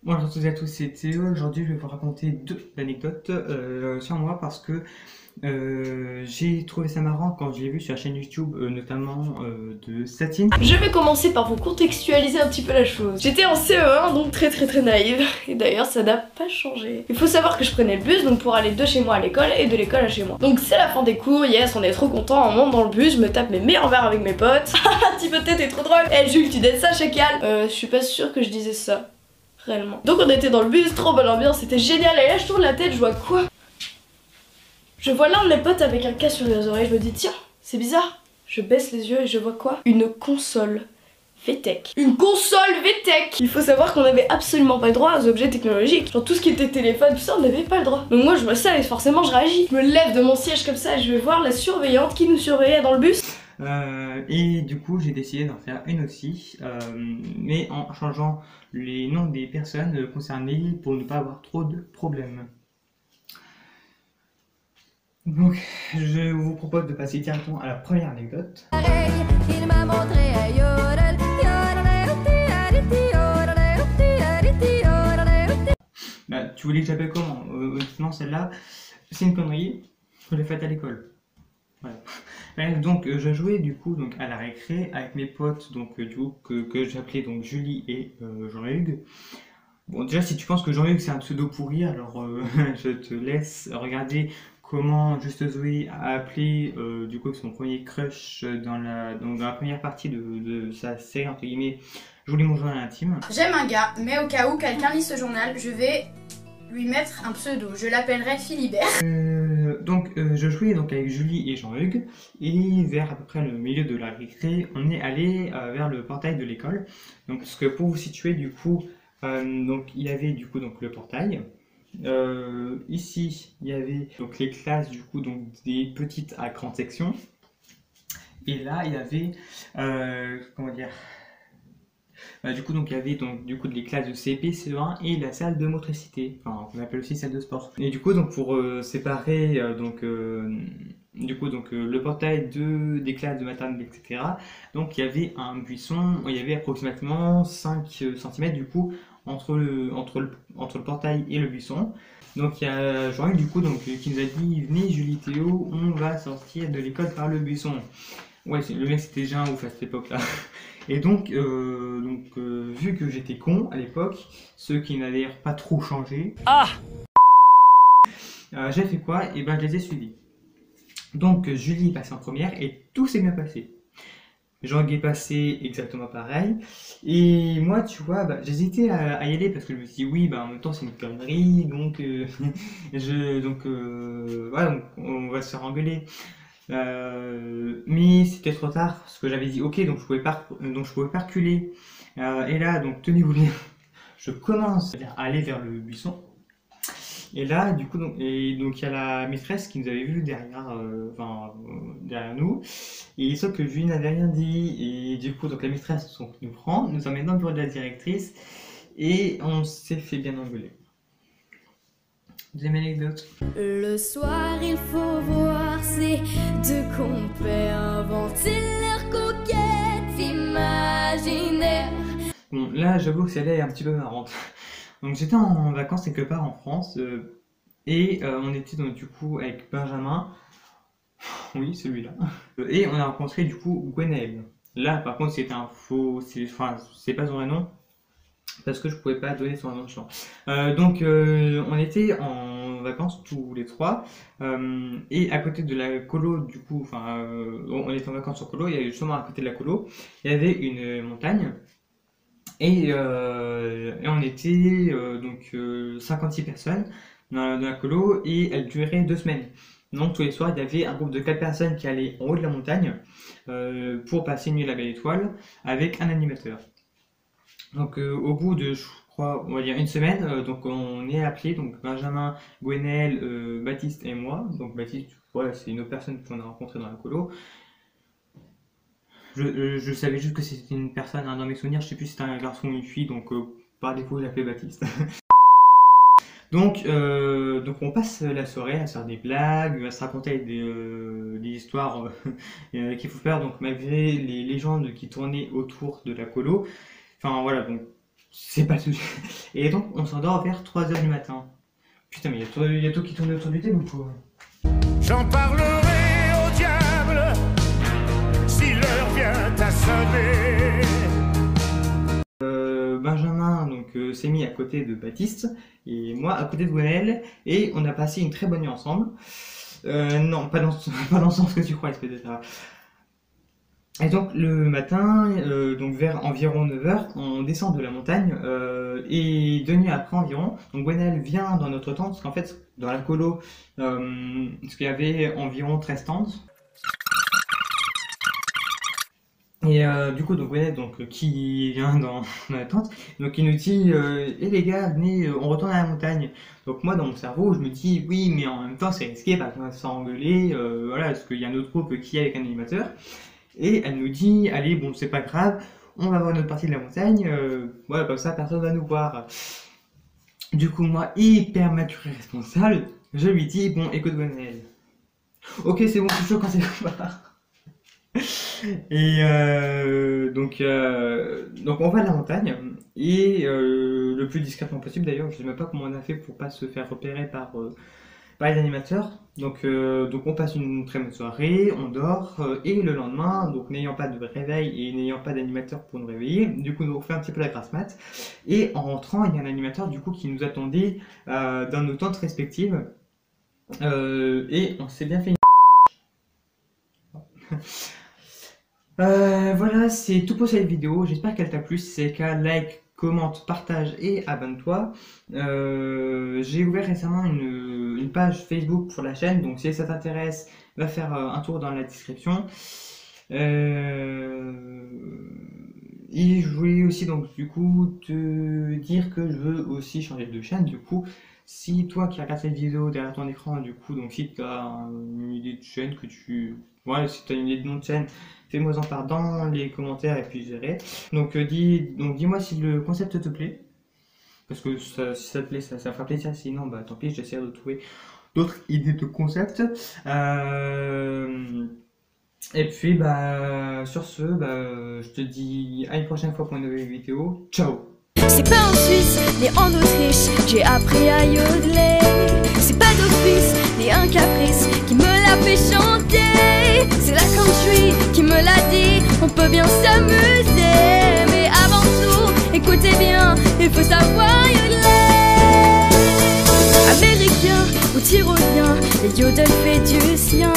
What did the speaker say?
Bonjour à toutes et à tous, c'est Théo. Aujourd'hui, je vais vous raconter deux anecdotes sur moi parce que j'ai trouvé ça marrant quand je l'ai vu sur la chaîne YouTube, notamment de Satine. Je vais commencer par vous contextualiser un petit peu la chose. J'étais en CE1, donc très naïve, et d'ailleurs ça n'a pas changé. Il faut savoir que je prenais le bus donc pour aller de chez moi à l'école et de l'école à chez moi. Donc c'est la fin des cours, yes, on est trop content, on monte dans le bus, je me tape mes meilleurs verres avec mes potes. Haha, petit pote, t'es trop drôle. Eh Jules, tu dis ça, Chacal? Je suis pas sûre que je disais ça. Réellement. Donc on était dans le bus, trop bonne ambiance, c'était génial, et là je tourne la tête, je vois quoi? Je vois l'un de mes potes avec un casque sur les oreilles, je me dis tiens, c'est bizarre. Je baisse les yeux et je vois quoi? Une console VTech. Une console VTech! Il faut savoir qu'on avait absolument pas le droit aux objets technologiques. Genre tout ce qui était téléphone, tout ça, on n'avait pas le droit. Donc moi je vois ça et forcément je réagis. Je me lève de mon siège comme ça et je vais voir la surveillante qui nous surveillait dans le bus. Et du coup, j'ai décidé d'en faire une aussi, mais en changeant les noms des personnes concernées pour ne pas avoir trop de problèmes. Donc, je vous propose de passer directement à la première anecdote. Il m'a montré à yodel, Bah, tu voulais que j'appelle comment? Honnêtement, celle-là, c'est une connerie. Je l'ai faite à l'école. Voilà. Donc, je jouais du coup donc à la récré avec mes potes donc du coup que j'appelais donc Julie et Jean-Hugues. Bon, déjà, si tu penses que Jean-Hugues c'est un pseudo pourri, alors je te laisse regarder comment Juste Zoé a appelé du coup son premier crush dans la première partie de sa série entre guillemets Je voulais mon journal intime. J'aime un gars, mais au cas où quelqu'un lit ce journal, je vais lui mettre un pseudo. Je l'appellerai Philibert. Je jouais donc avec Julie et Jean-Hugues et vers à peu près le milieu de la récré, on est allé vers le portail de l'école. Donc parce que pour vous situer du coup, donc il y avait du coup donc le portail. Ici il y avait donc les classes du coup donc des petites à grandes sections. Et là il y avait comment dire du coup, donc, il y avait donc, du coup, les classes de CP, CE1 et la salle de motricité, enfin, qu'on appelle aussi salle de sport. Et du coup, donc, pour séparer du coup, donc, le portail des classes de maternelle, etc., donc, il y avait un buisson, il y avait approximativement 5 cm du coup, entre le portail et le buisson. Donc, il y a Jean-Luc, du coup, donc, qui nous a dit venez, Julie Théo, on va sortir de l'école par le buisson. Ouais, le mec c'était déjà un ouf à cette époque-là. Et donc, vu que j'étais con à l'époque, ce qui n'a d'ailleurs pas trop changé, j'ai fait quoi? Et ben, je les ai suivis. Donc, Julie est passée en première et tout s'est bien passé. Jean est passé exactement pareil. Et moi, tu vois, bah, j'hésitais à y aller parce que je me suis dit, oui, bah, en même temps, c'est une connerie, donc, voilà, donc, on va se faire engueuler. Mais c'était trop tard parce que j'avais dit ok donc je pouvais pas reculer. Et là donc tenez-vous bien, je commence à aller vers le buisson et là du coup donc il y a la maîtresse qui nous avait vu derrière derrière nous et sauf que Julie n'avait rien dit et du coup donc la maîtresse donc, nous prend, nous emmène dans le bureau de la directrice et on s'est fait bien engueuler. Deuxième anecdote. Le soir, il faut voir ces deux compères inventer leur coquette imaginaire. Bon, là, j'avoue que celle-là est un petit peu marrante. Donc, j'étais en vacances quelque part en France et on était donc du coup avec Benjamin, oui, celui-là, et on a rencontré du coup Gwenaël. Là, par contre, c'était un faux, c'est pas son vrai nom parce que je pouvais pas donner son nom de champ. On était en vacances tous les trois et à côté de la colo, du coup, on était en vacances sur colo, il y avait justement à côté de la colo, il y avait une montagne. Et on était 56 personnes dans la colo et elle durait 2 semaines. Donc tous les soirs, il y avait un groupe de 4 personnes qui allaient en haut de la montagne pour passer une nuit à la belle étoile avec un animateur. Donc au bout de, je crois, on va dire une semaine, donc on est appelé, donc Benjamin, Gwenaël, Baptiste et moi. Donc Baptiste, voilà, c'est une autre personne qu'on a rencontrée dans la colo. Je savais juste que c'était une personne, dans mes souvenirs, je sais plus si c'était un garçon ou une fille, donc par défaut, je l'appelais Baptiste. Donc on passe la soirée à se faire des blagues, à se raconter des histoires qu'il faut faire, donc malgré les légendes qui tournaient autour de la colo. Enfin voilà, donc c'est pas le sujet. Et donc on s'endort vers 3h du matin. Putain mais il y a tout qui tourne autour du thé ou quoi? J'en parlerai au diable si l'heure vient à sonner. Benjamin donc s'est mis à côté de Baptiste et moi à côté de Gwenaël et on a passé une très bonne nuit ensemble. Non, pas dans le sens que tu crois, espèce de ça. Et donc le matin, donc vers environ 9h, on descend de la montagne et 2 nuits après environ, donc Gwenaël vient dans notre tente parce qu'en fait dans la colo, parce qu'il y avait environ 13 tentes. Et du coup donc Gwenaël qui vient dans la tente, donc il nous dit eh les gars venez on retourne à la montagne. Donc moi dans mon cerveau je me dis oui mais en même temps c'est risqué parce qu'on va s'engueuler, voilà parce qu'il y a un autre groupe qui est avec un animateur. Et elle nous dit, allez, bon, c'est pas grave, on va voir notre partie de la montagne, voilà, comme ça, personne va nous voir. Du coup, moi, hyper mature et responsable, je lui dis, bon, écoute, Gwenaël. Ok, c'est bon, je suis chaud quand c'est comme ça. Et donc on va à la montagne, et le plus discrètement possible d'ailleurs, je sais même pas comment on a fait pour pas se faire repérer par les animateurs. Donc on passe une très bonne soirée, on dort, et le lendemain, donc n'ayant pas de réveil et n'ayant pas d'animateur pour nous réveiller, du coup on fait un petit peu la grasse mat, et en rentrant il y a un animateur du coup qui nous attendait dans nos tentes respectives, et on s'est bien fait voilà, c'est tout pour cette vidéo, j'espère qu'elle t'a plu. Si c'est le cas, like, commente, partage et abonne-toi. J'ai ouvert récemment une page Facebook pour la chaîne, donc si ça t'intéresse, va faire un tour dans la description. Et je voulais aussi donc du coup te dire que je veux aussi changer de chaîne. Du coup, si toi qui regardes cette vidéo derrière ton écran, du coup, donc si tu as une idée de chaîne que tu... Ouais, si tu as une idée de nom de chaîne, fais-moi en part dans les commentaires et puis je verrai. Donc dis-moi si le concept te plaît. Parce que si ça te plaît, ça fera plaisir. Sinon, bah tant pis, j'essaierai de trouver d'autres idées de concept. Et puis, bah sur ce, je te dis à une prochaine fois pour une nouvelle vidéo. Ciao! C'est pas en Suisse, ni en Autriche, j'ai appris à yodeler. C'est pas d'office, ni un caprice qui me l'a fait chanter. C'est la country qui me l'a dit, on peut bien s'amuser. Mais avant tout, écoutez bien, il faut savoir yodeler. Américain ou tyrolien, les yodel fait du sien.